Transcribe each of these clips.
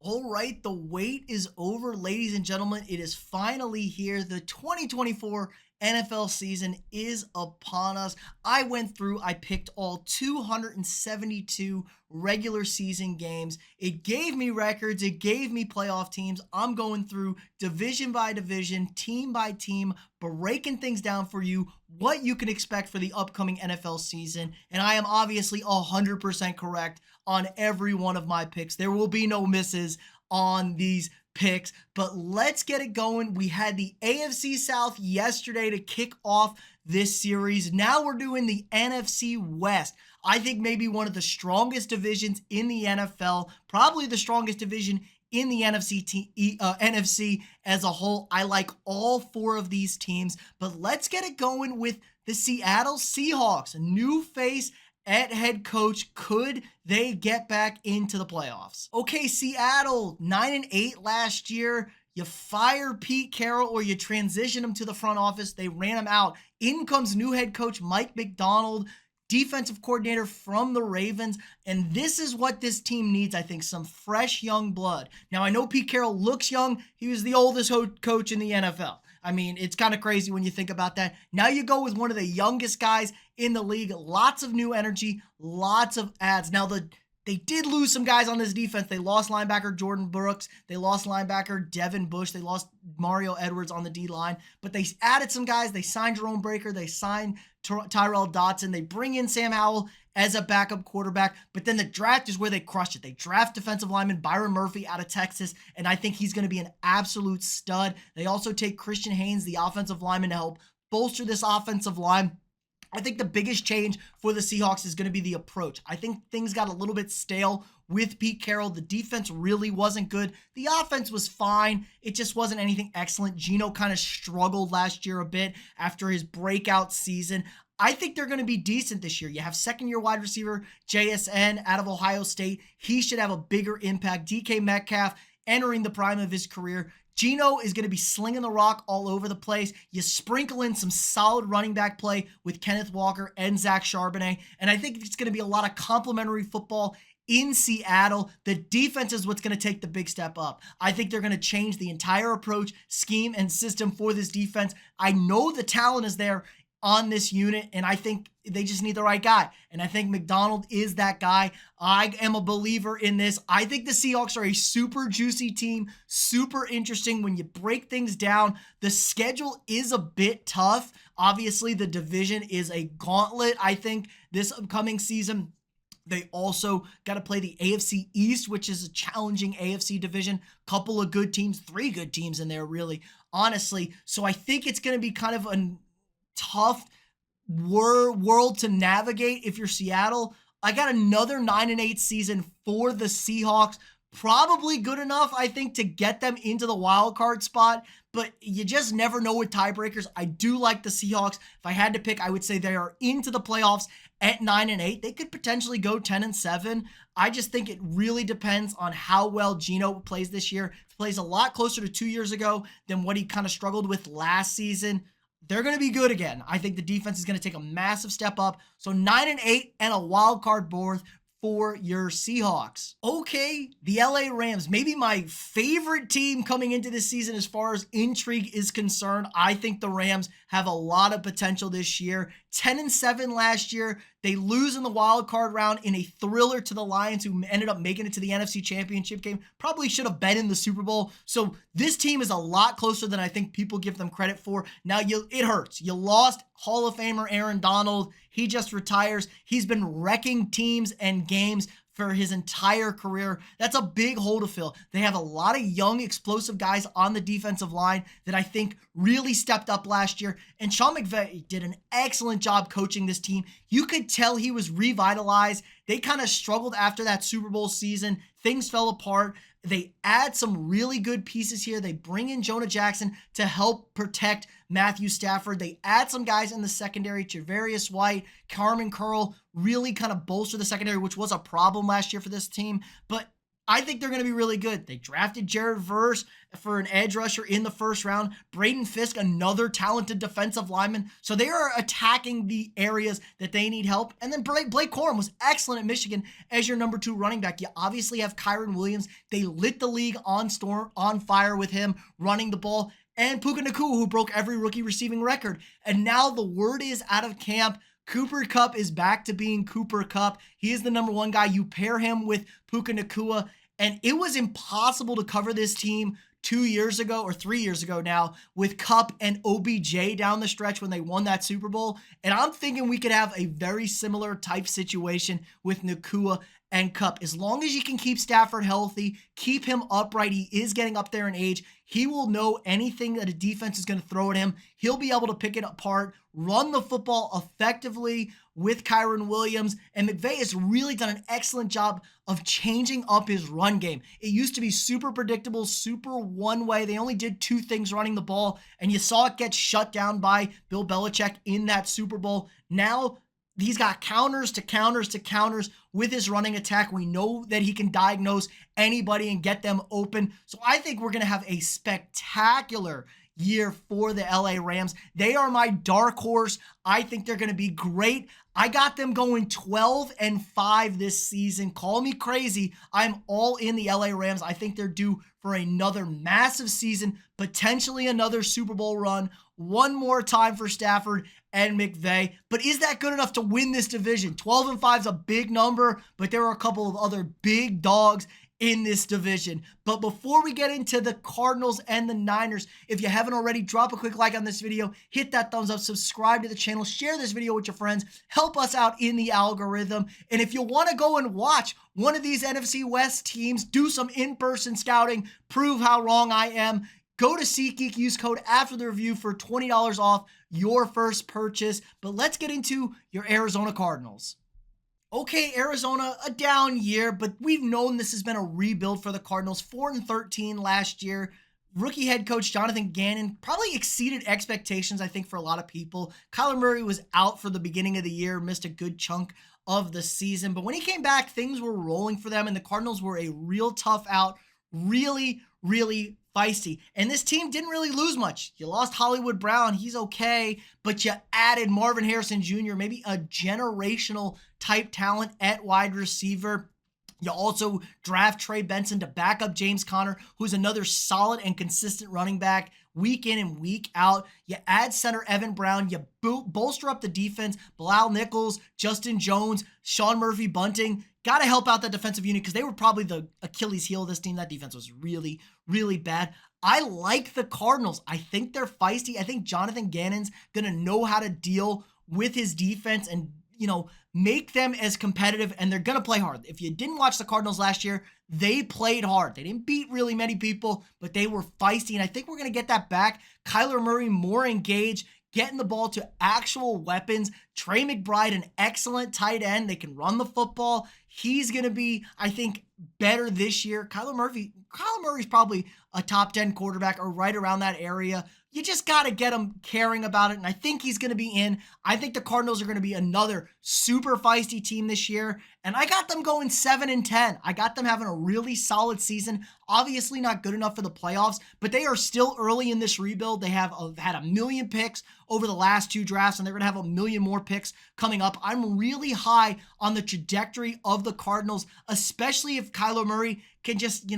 All right, the wait is over, ladies and gentlemen. It is finally here. The 2024 NFL season is upon us. I picked all 272 regular season games. It gave me records, it gave me playoff teams. I'm going through division by division, team by team, breaking things down for you, what you can expect for the upcoming NFL season. And I am obviously 100% correct on every one of my picks. There will be no misses on these picks, but let's get it going. We had the AFC South yesterday to kick off this series. Now we're doing the NFC West. I think maybe one of the strongest divisions in the NFL, probably the strongest division in the NFC as a whole. I like all four of these teams, but let's get it going with the Seattle Seahawks. A new face at head coach. Could they get back into the playoffs? Okay, Seattle, 9-8 last year. You fire Pete Carroll or you transition him to the front office. They ran him out. In comes new head coach Mike Macdonald, defensive coordinator from the Ravens. And this is what this team needs, I think, some fresh young blood. Now, I know Pete Carroll looks young. He was the oldest coach in the NFL. I mean, it's kind of crazy when you think about that. Now you go with one of the youngest guys in the league. Lots of new energy, lots of ads. Now, they did lose some guys on this defense. They lost linebacker Jordan Brooks. They lost linebacker Devin Bush. They lost Mario Edwards on the D-line. But they added some guys. They signed Jerome Baker. They signed Tyrell Dodson. They bring in Sam Howell as a backup quarterback. But then the draft is where they crushed it. They draft defensive lineman Byron Murphy out of Texas, and I think he's going to be an absolute stud. They also take Christian Haynes, the offensive lineman, to help bolster this offensive line. I think the biggest change for the Seahawks is going to be the approach. I think things got a little bit stale with Pete Carroll. The defense really wasn't good. The offense was fine. It just wasn't anything excellent. Geno kind of struggled last year a bit after his breakout season. I think they're going to be decent this year. You have second-year wide receiver JSN out of Ohio State. He should have a bigger impact. DK Metcalf entering the prime of his career. Geno is going to be slinging the rock all over the place. You sprinkle in some solid running back play with Kenneth Walker and Zach Charbonnet, and I think it's going to be a lot of complimentary football in Seattle. The defense is what's going to take the big step up. I think they're going to change the entire approach, scheme, and system for this defense. I know the talent is there on this unit, and I think they just need the right guy. And I think Macdonald is that guy. I am a believer in this. I think the Seahawks are a super juicy team, super interesting when you break things down. The schedule is a bit tough. Obviously, the division is a gauntlet, I think, this upcoming season. They also got to play the AFC East, which is a challenging AFC division. Couple of good teams, 3 good teams in there, really, honestly. So I think it's going to be kind of a tough world to navigate if you're Seattle. I got another 9-8 season for the Seahawks. Probably good enough, I think, to get them into the wild card spot, but you just never know with tiebreakers. I do like the Seahawks. If I had to pick, I would say they are into the playoffs at 9-8. They could potentially go 10-7. I just think it really depends on how well Geno plays this year. If he plays a lot closer to 2 years ago than what he kind of struggled with last season, they're going to be good again. I think the defense is going to take a massive step up. So 9-8 and a wild card berth for your Seahawks. Okay, the LA Rams, maybe my favorite team coming into this season as far as intrigue is concerned. I think the Rams have a lot of potential this year. 10-7 last year. They lose in the wild card round in a thriller to the Lions, who ended up making it to the NFC Championship game. Probably should have been in the Super Bowl. So this team is a lot closer than I think people give them credit for. Now, it hurts. You lost Hall of Famer Aaron Donald. He just retires. He's been wrecking teams and games for his entire career. That's a big hole to fill. They have a lot of young, explosive guys on the defensive line that I think really stepped up last year. And Sean McVay did an excellent job coaching this team. You could tell he was revitalized. They kind of struggled after that Super Bowl season. Things fell apart. They add some really good pieces here. They bring in Jonah Jackson to help protect Matthew Stafford. They add some guys in the secondary, Javarius White, Carmen Curl, really kind of bolster the secondary, which was a problem last year for this team. But I think they're going to be really good. They drafted Jared Verse for an edge rusher in the first round. Braden Fisk, another talented defensive lineman. So they are attacking the areas that they need help. And then Blake Corum was excellent at Michigan as your number 2 running back. You obviously have Kyron Williams. They lit the league on fire with him running the ball. And Puka Nacua, who broke every rookie receiving record. And now the word is out of camp. Cooper Kupp is back to being Cooper Kupp. He is the number 1 guy. You pair him with Puka Nacua, and it was impossible to cover this team 2 years ago or 3 years ago now with Kupp and OBJ down the stretch when they won that Super Bowl. And I'm thinking we could have a very similar type situation with Nacua and Kupp. As long as you can keep Stafford healthy, keep him upright, he is getting up there in age. He will know anything that a defense is going to throw at him. He'll be able to pick it apart, run the football effectively with Kyron Williams. And McVay has really done an excellent job of changing up his run game. It used to be super predictable, super one way. They only did 2 things running the ball, and you saw it get shut down by Bill Belichick in that Super Bowl. Now, he's got counters to counters to counters with his running attack. We know that he can diagnose anybody and get them open. So I think we're going to have a spectacular year for the LA Rams. They are my dark horse. I think they're going to be great. I got them going 12-5 this season. Call me crazy. I'm all in the LA Rams. I think they're due for another massive season, potentially another Super Bowl run, one more time for Stafford and McVay. But is that good enough to win this division? 12-5 is a big number, but there are a couple of other big dogs in this division. But before we get into the Cardinals and the Niners, if you haven't already, drop a quick like on this video, hit that thumbs up, subscribe to the channel, share this video with your friends, help us out in the algorithm. And if you want to go and watch one of these NFC West teams do some in-person scouting, prove how wrong I am, go to SeatGeek, use code afterthereview for $20 off your first purchase. But let's get into your Arizona Cardinals. Okay, Arizona, a down year, but we've known this has been a rebuild for the Cardinals. 4-13 last year. Rookie head coach Jonathan Gannon probably exceeded expectations, I think, for a lot of people. Kyler Murray was out for the beginning of the year, missed a good chunk of the season. But when he came back, things were rolling for them, and the Cardinals were a real tough out, really feisty. And this team didn't really lose much. You lost Hollywood Brown. He's okay, but you added Marvin Harrison Jr., maybe a generational type talent at wide receiver. You also draft Trey Benson to back up James Conner, who's another solid and consistent running back week in and week out. You add center Evan Brown. You bolster up the defense. Bilal Nichols, Justin Jones, Sean Murphy-Bunting. Got to help out that defensive unit because they were probably the Achilles heel of this team. That defense was really bad. I like the Cardinals. I think they're feisty. I think Jonathan Gannon's going to know how to deal with his defense and, make them as competitive, and they're going to play hard. If you didn't watch the Cardinals last year, they played hard. They didn't beat really many people, but they were feisty, and I think we're going to get that back. Kyler Murray more engaged, getting the ball to actual weapons. Trey McBride, an excellent tight end. They can run the football. He's going to be, I think, better this year. Kyler Murray's probably a top 10 quarterback or right around that area. You just got to get him caring about it, and I think he's going to be in. I think the Cardinals are going to be another super feisty team this year, and I got them going 7-10. I got them having a really solid season. Obviously not good enough for the playoffs, but they are still early in this rebuild. They have had a million picks over the last 2 drafts, and they're going to have a million more picks coming up. I'm really high on the trajectory of the Cardinals, especially if Kyler Murray can just,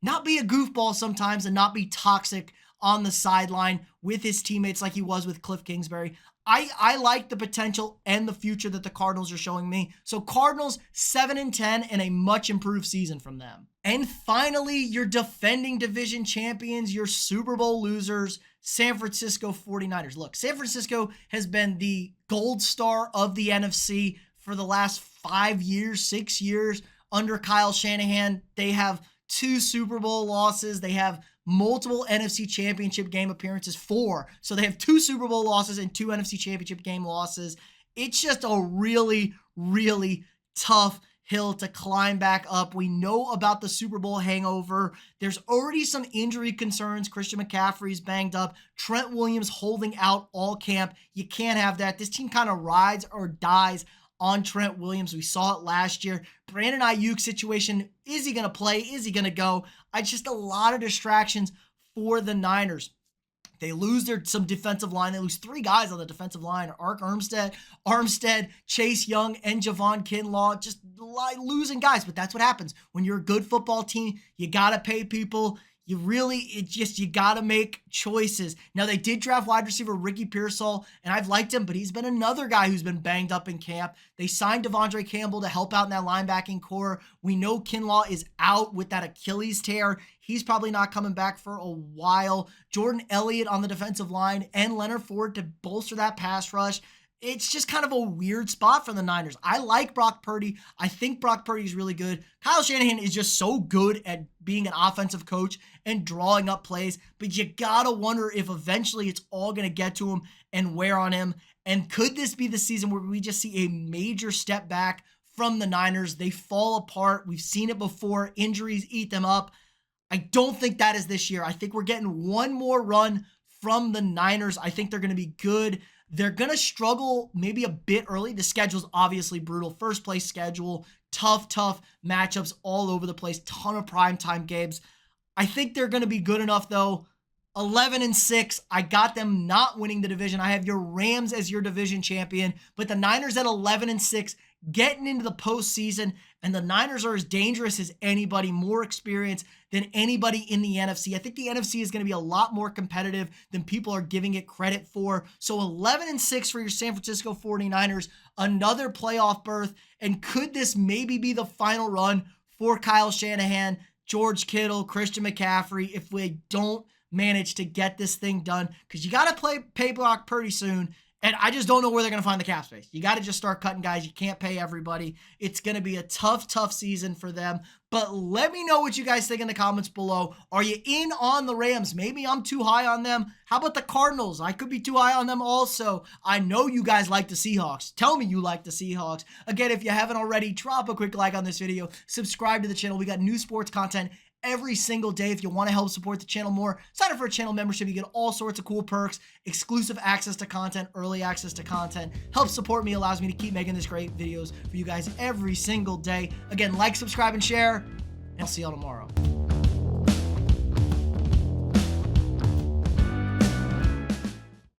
not be a goofball sometimes and not be toxic on the sideline with his teammates like he was with Cliff Kingsbury. I like the potential and the future that the Cardinals are showing me. So Cardinals 7-10 and a much improved season from them. And finally, your defending division champions, your Super Bowl losers, San Francisco 49ers. Look, San Francisco has been the gold star of the NFC for the last 5 years, 6 years under Kyle Shanahan. They have 2 Super Bowl losses. They have multiple NFC Championship game appearances, 4. So they have 2 Super Bowl losses and 2 NFC Championship game losses. It's just a really tough hill to climb back up. We know about the Super Bowl hangover. There's already some injury concerns. Christian McCaffrey's banged up. Trent Williams holding out all camp. You can't have that. This team kind of rides or dies on Trent Williams. We saw it last year. Brandon Ayuk situation, is he going to play? Is he going to go? Just a lot of distractions for the Niners. They lose some defensive line. They lose 3 guys on the defensive line. Armstead, Chase Young, and Javon Kinlaw. Just losing guys. But that's what happens. When you're a good football team, you got to pay people. You got to make choices. Now, they did draft wide receiver Ricky Pearsall, and I've liked him, but he's been another guy who's been banged up in camp. They signed Devondre Campbell to help out in that linebacking core. We know Kinlaw is out with that Achilles tear. He's probably not coming back for a while. Jordan Elliott on the defensive line and Leonard Ford to bolster that pass rush. It's just kind of a weird spot for the Niners. I like Brock Purdy. I think Brock Purdy is really good. Kyle Shanahan is just so good at being an offensive coach and drawing up plays, but you gotta wonder if eventually it's all gonna get to him and wear on him. And could this be the season where we just see a major step back from the Niners? They fall apart. We've seen it before. Injuries eat them up. I don't think that is this year. I think we're getting one more run from the Niners. I think they're gonna be good. They're going to struggle maybe a bit early. The schedule's obviously brutal. First place schedule, tough matchups all over the place, ton of primetime games. I think they're going to be good enough though. 11-6. I got them not winning the division. I have your Rams as your division champion, but the Niners at 11-6 getting into the postseason, and the Niners are as dangerous as anybody, more experienced than anybody in the NFC. I think the NFC is going to be a lot more competitive than people are giving it credit for. So 11-6 for your San Francisco 49ers, another playoff berth. And could this maybe be the final run for Kyle Shanahan, George Kittle, Christian McCaffrey, if we don't manage to get this thing done? Because you got to pay Brock Purdy soon. And I just don't know where they're going to find the cap space. You got to just start cutting guys. You can't pay everybody. It's going to be a tough season for them. But let me know what you guys think in the comments below. Are you in on the Rams? Maybe I'm too high on them. How about the Cardinals? I could be too high on them also. I know you guys like the Seahawks. Tell me you like the Seahawks. Again, if you haven't already, drop a quick like on this video. Subscribe to the channel. We got new sports content every single day. If you want to help support the channel more, sign up for a channel membership. You get all sorts of cool perks, exclusive access to content, early access to content. Help support me, allows me to keep making this great videos for you guys every single day. Again, like, subscribe, and share, and I'll see y'all tomorrow.